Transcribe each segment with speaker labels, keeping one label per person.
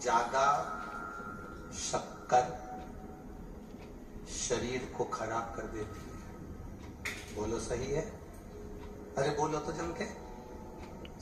Speaker 1: ज्यादा शक्कर शरीर को खराब कर देती है। बोलो सही है? अरे बोलो तो जम के,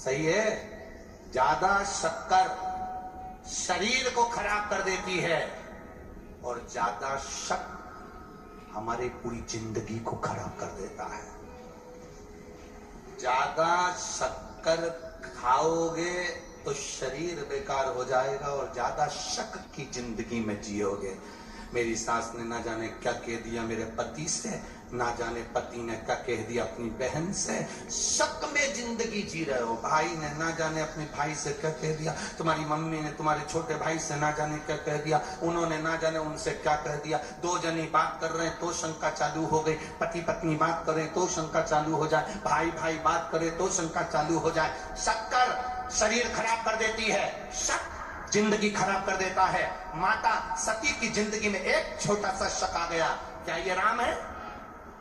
Speaker 1: सही है? ज्यादा शक्कर शरीर को खराब कर देती है और ज्यादा शक हमारी पूरी जिंदगी को खराब कर देता है। ज्यादा शक्कर खाओगे तो शरीर बेकार हो जाएगा और ज्यादा शक की जिंदगी में जियोगे। मेरी सास ने ना जाने क्या कह दिया मेरे पति से, ना जाने पति ने क्या कह दिया अपनी बहन से। शक में जिंदगी जी रहे हो। भाई ने ना जाने अपने भाई से क्या कह दिया, तुम्हारी मम्मी ने तुम्हारे छोटे भाई से ना जाने क्या कह दिया, उन्होंने ना जाने उनसे क्या कह दिया। दो जनी बात कर रहे हैं तो शंका चालू हो गई, पति पत्नी बात करें तो शंका चालू हो जाए, भाई भाई बात करे तो शंका चालू हो जाए। शक्कर शरीर खराब कर देती है, शक जिंदगी खराब कर देता है। माता सती की जिंदगी में एक छोटा सा शक आ गया, क्या ये राम है?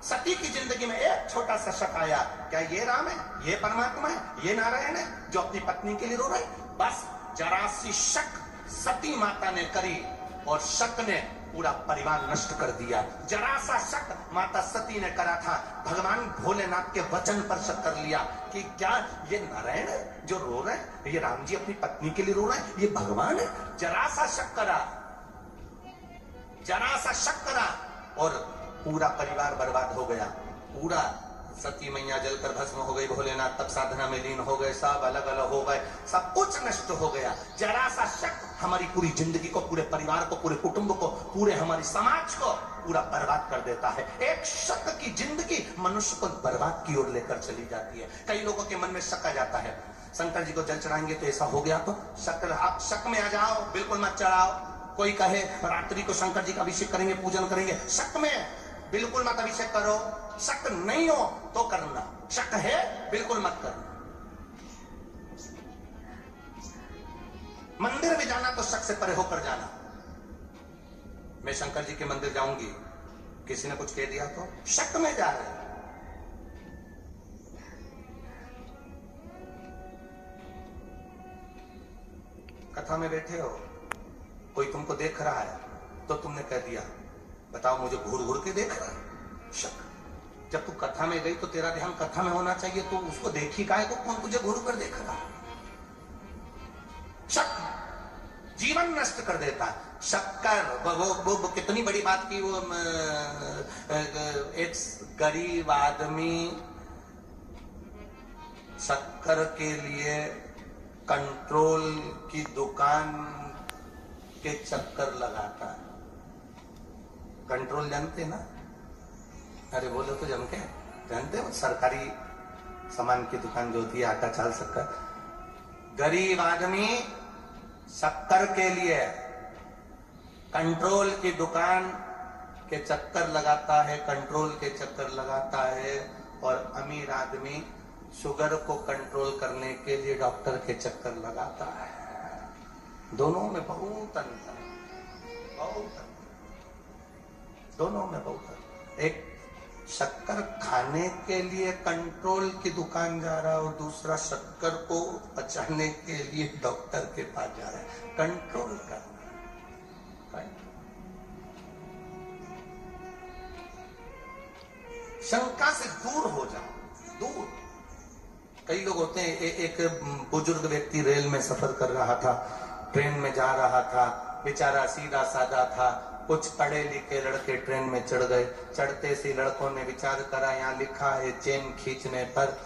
Speaker 1: सती की जिंदगी में एक छोटा सा शक आया, क्या ये राम है, ये परमात्मा है, ये नारायण है जो अपनी पत्नी के लिए रो रहे? बस जरा सी शक सती माता ने करी और शक ने पूरा परिवार नष्ट कर दिया। जरा सा शक माता सती ने करा था, भगवान भोलेनाथ के वचन पर शक कर लिया कि क्या ये नारायण है जो रो रहे हैं, ये राम जी अपनी पत्नी के लिए रो रहे हैं, ये भगवान है? जरा सा शक करा, जरा सा शक करा और पूरा परिवार बर्बाद हो गया। पूरा सती मैया जलकर भस्म हो गई, भोलेनाथ तब साधना में लीन हो गए, सब अलग अलग हो गए, सब कुछ नष्ट हो गया। जरा सा शक हमारी पूरी जिंदगी को, पूरे परिवार को, पूरे कुटुंब को, पूरे हमारी समाज को पूरा बर्बाद कर देता है। एक शक की जिंदगी मनुष्य को बर्बाद की ओर लेकर चली जाती है। कई लोगों के मन में शक आ जाता है, शंकर जी को जल चढ़ाएंगे तो ऐसा हो गया, तो शक में आ जाओ, बिल्कुल मत चढ़ाओ। कोई कहे रात्रि को शंकर जी का अभिषेक करेंगे, पूजन करेंगे, शक में बिल्कुल मत अभिषेक करो। शक नहीं हो तो करना, शक है बिल्कुल मत करना। मंदिर में जाना तो शक से परे होकर जाना। मैं शंकर जी के मंदिर जाऊंगी, किसी ने कुछ कह दिया तो शक में जा रहे। कथा में बैठे हो, कोई तुमको देख रहा है तो तुमने कह दिया, बताओ मुझे घूर घूर के देख रहा है, शक। जब तू कथा में गई तो तेरा ध्यान कथा में होना चाहिए, तो उसको देखी काहे को, कौन तुझे घूर कर देख रहा है? शक जीवन नष्ट कर देता है। शक्कर वो कितनी बड़ी बात की, वो एक गरीब आदमी शक्कर के लिए कंट्रोल की दुकान के चक्कर लगाता है। कंट्रोल जानते ना? अरे बोलो तो जम के, जानते हो? सरकारी सामान की दुकान जो होती है, आटा चाल शक्कर। गरीब आदमी शक्कर के लिए कंट्रोल की दुकान के चक्कर लगाता है, कंट्रोल के चक्कर लगाता है। और अमीर आदमी शुगर को कंट्रोल करने के लिए डॉक्टर के चक्कर लगाता है। दोनों में बहुत अंतर, बहुत अंतर, दोनों में बहुत अंतर। एक शक्कर खाने के लिए कंट्रोल की दुकान जा रहा है और दूसरा शक्कर को बचाने के लिए डॉक्टर के पास जा रहा है। कंट्रोल करना, शंका से दूर हो जाओ, दूर। कई लोग होते हैं, एक बुजुर्ग व्यक्ति रेल में सफर कर रहा था, ट्रेन में जा रहा था, बेचारा सीधा साधा था। कुछ पढ़े लिखे लड़के ट्रेन में चढ़ गए। चढ़ते से लड़कों ने विचार करा, यहाँ लिखा है चेन खींचने पर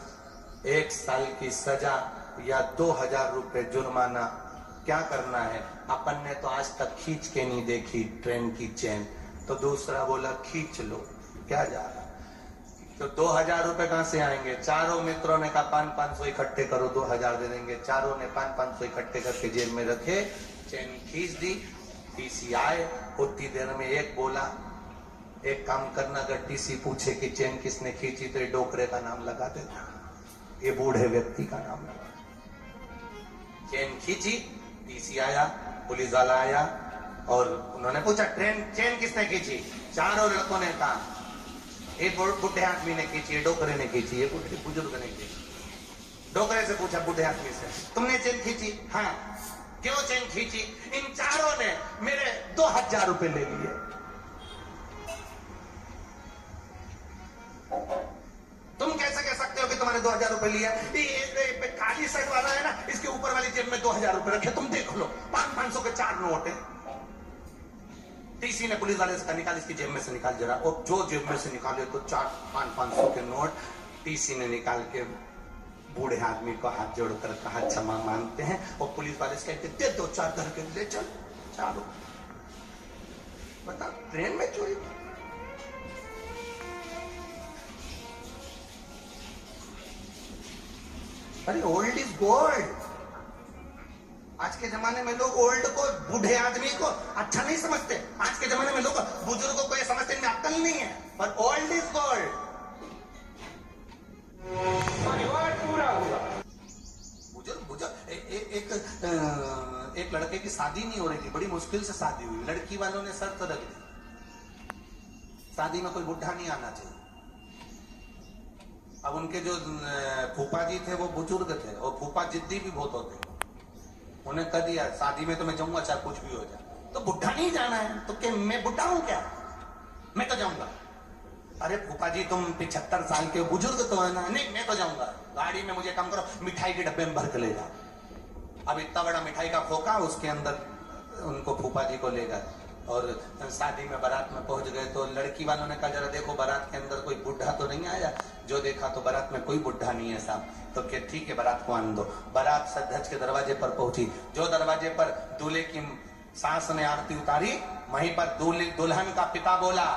Speaker 1: 1 साल की सजा या 2000 रुपए जुर्माना। क्या करना है? अपन ने तो आज तक खींच के नहीं देखी ट्रेन की चेन। तो दूसरा बोला खींच लो, क्या जा रहा। तो 2000 रुपए कहां से आएंगे? चारों मित्रों ने कहा 500 इकट्ठे करो, 2000 दे देंगे। चारों ने 500 इकट्ठे करके जेब में रखे, चेन खींच दी। टीसी आए, उतनी देर में एक बोला, एक काम करना, अगर टीसी पूछे कि चेन किसने खींची तो ये डोकरे का नाम लगा देता, ये बूढ़े व्यक्ति का नाम लगा। चेन खींची, टीसी आया, पुलिस वाला आया और उन्होंने पूछा चेन किसने खींची? चारों लड़कों ने कहा ये बुढ़े आदमी ने खींची, ये डोकरे ने खींची, ये बुजुर्ग ने खींची। डोकरे से पूछा बुढ़े आदमी से, तुमने चेन खींची? हाँ। क्यों चेन खींची? इन चारों ने मेरे 2000 रुपए ले लिए। तुम कैसे कह सकते हो कि तुम्हारे 2000 रुपए लिए? ये काली शर्ट वाला है ना, इसके ऊपर वाली जेब में 2000 रुपए रखे, तुम देख लो। 500 के 4 नोट है। टीसी ने पुलिस वाले से निकाल, इसकी जेब में से निकाल जरा। और जो जेब में से निकाले तो 500 के नोट टीसी ने निकाल के बूढ़े आदमी को हाथ जोड़कर कहा क्षमा मांगते हैं। और पुलिस वाले से कहते दे 2-4 करके ले चल। चारों बता ट्रेन में चोरी। अरे ओल्ड इज गोल्ड। आज के जमाने में लोग ओल्ड को, बूढ़े आदमी को अच्छा नहीं समझते। आज के जमाने में लोग बुजुर्गों को ये समझते हैं अक्ल नहीं है, पर ओल्ड इज गोल्ड।
Speaker 2: परिवार पूरा हुआ।
Speaker 1: बुजुर्ग एक लड़के की शादी नहीं हो रही थी, बड़ी मुश्किल से शादी हुई। लड़की वालों ने शर्त रख दी, शादी में कोई बुढ़ा नहीं आना चाहिए। अब उनके जो फूफा जी थे वो बुजुर्ग थे, और फूफा जिद्दी भी बहुत होते। उन्हें कह दिया शादी में तो मैं जाऊंगा चाहे कुछ भी हो जाए। तो बुढ़ा नहीं जाना है तो क्या मैं बुढ़ा हूं क्या? मैं तो जाऊंगा। अरे फूफा जी तुम 75 साल के बुजुर्ग तो है ना। नहीं मैं तो जाऊंगा। गाड़ी में मुझे काम करो, मिठाई के डब्बे में भर के ले जाओ। अब इतना बड़ा मिठाई का खोखा, उसके अंदर उनको फूफा जी को ले गए। और शादी में बारात में पहुंच गए तो लड़की वालों ने कहा जरा देखो बारात के अंदर कोई बुढ़ा तो नहीं आया। जो देखा तो बारात में कोई बुढ़ा नहीं है साहब। तो क्या ठीक है बारात को आने दो। बारात सज के दरवाजे पर पहुंची। जो दरवाजे पर दूल्हे की सास ने आरती उतारी, वहीं पर दुल्हन का पिता बोला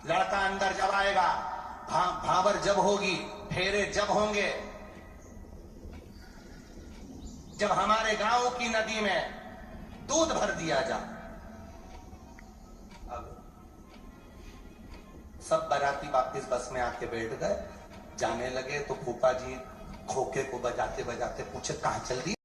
Speaker 1: लड़का अंदर जब आएगा, भावर जब होगी, फेरे जब होंगे, जब हमारे गांव की नदी में दूध भर दिया जा। सब बाराती वापिस बस में आके बैठ गए। जाने लगे तो फूफा जी खोखे को बजाते बजाते पूछे कहां चल रही?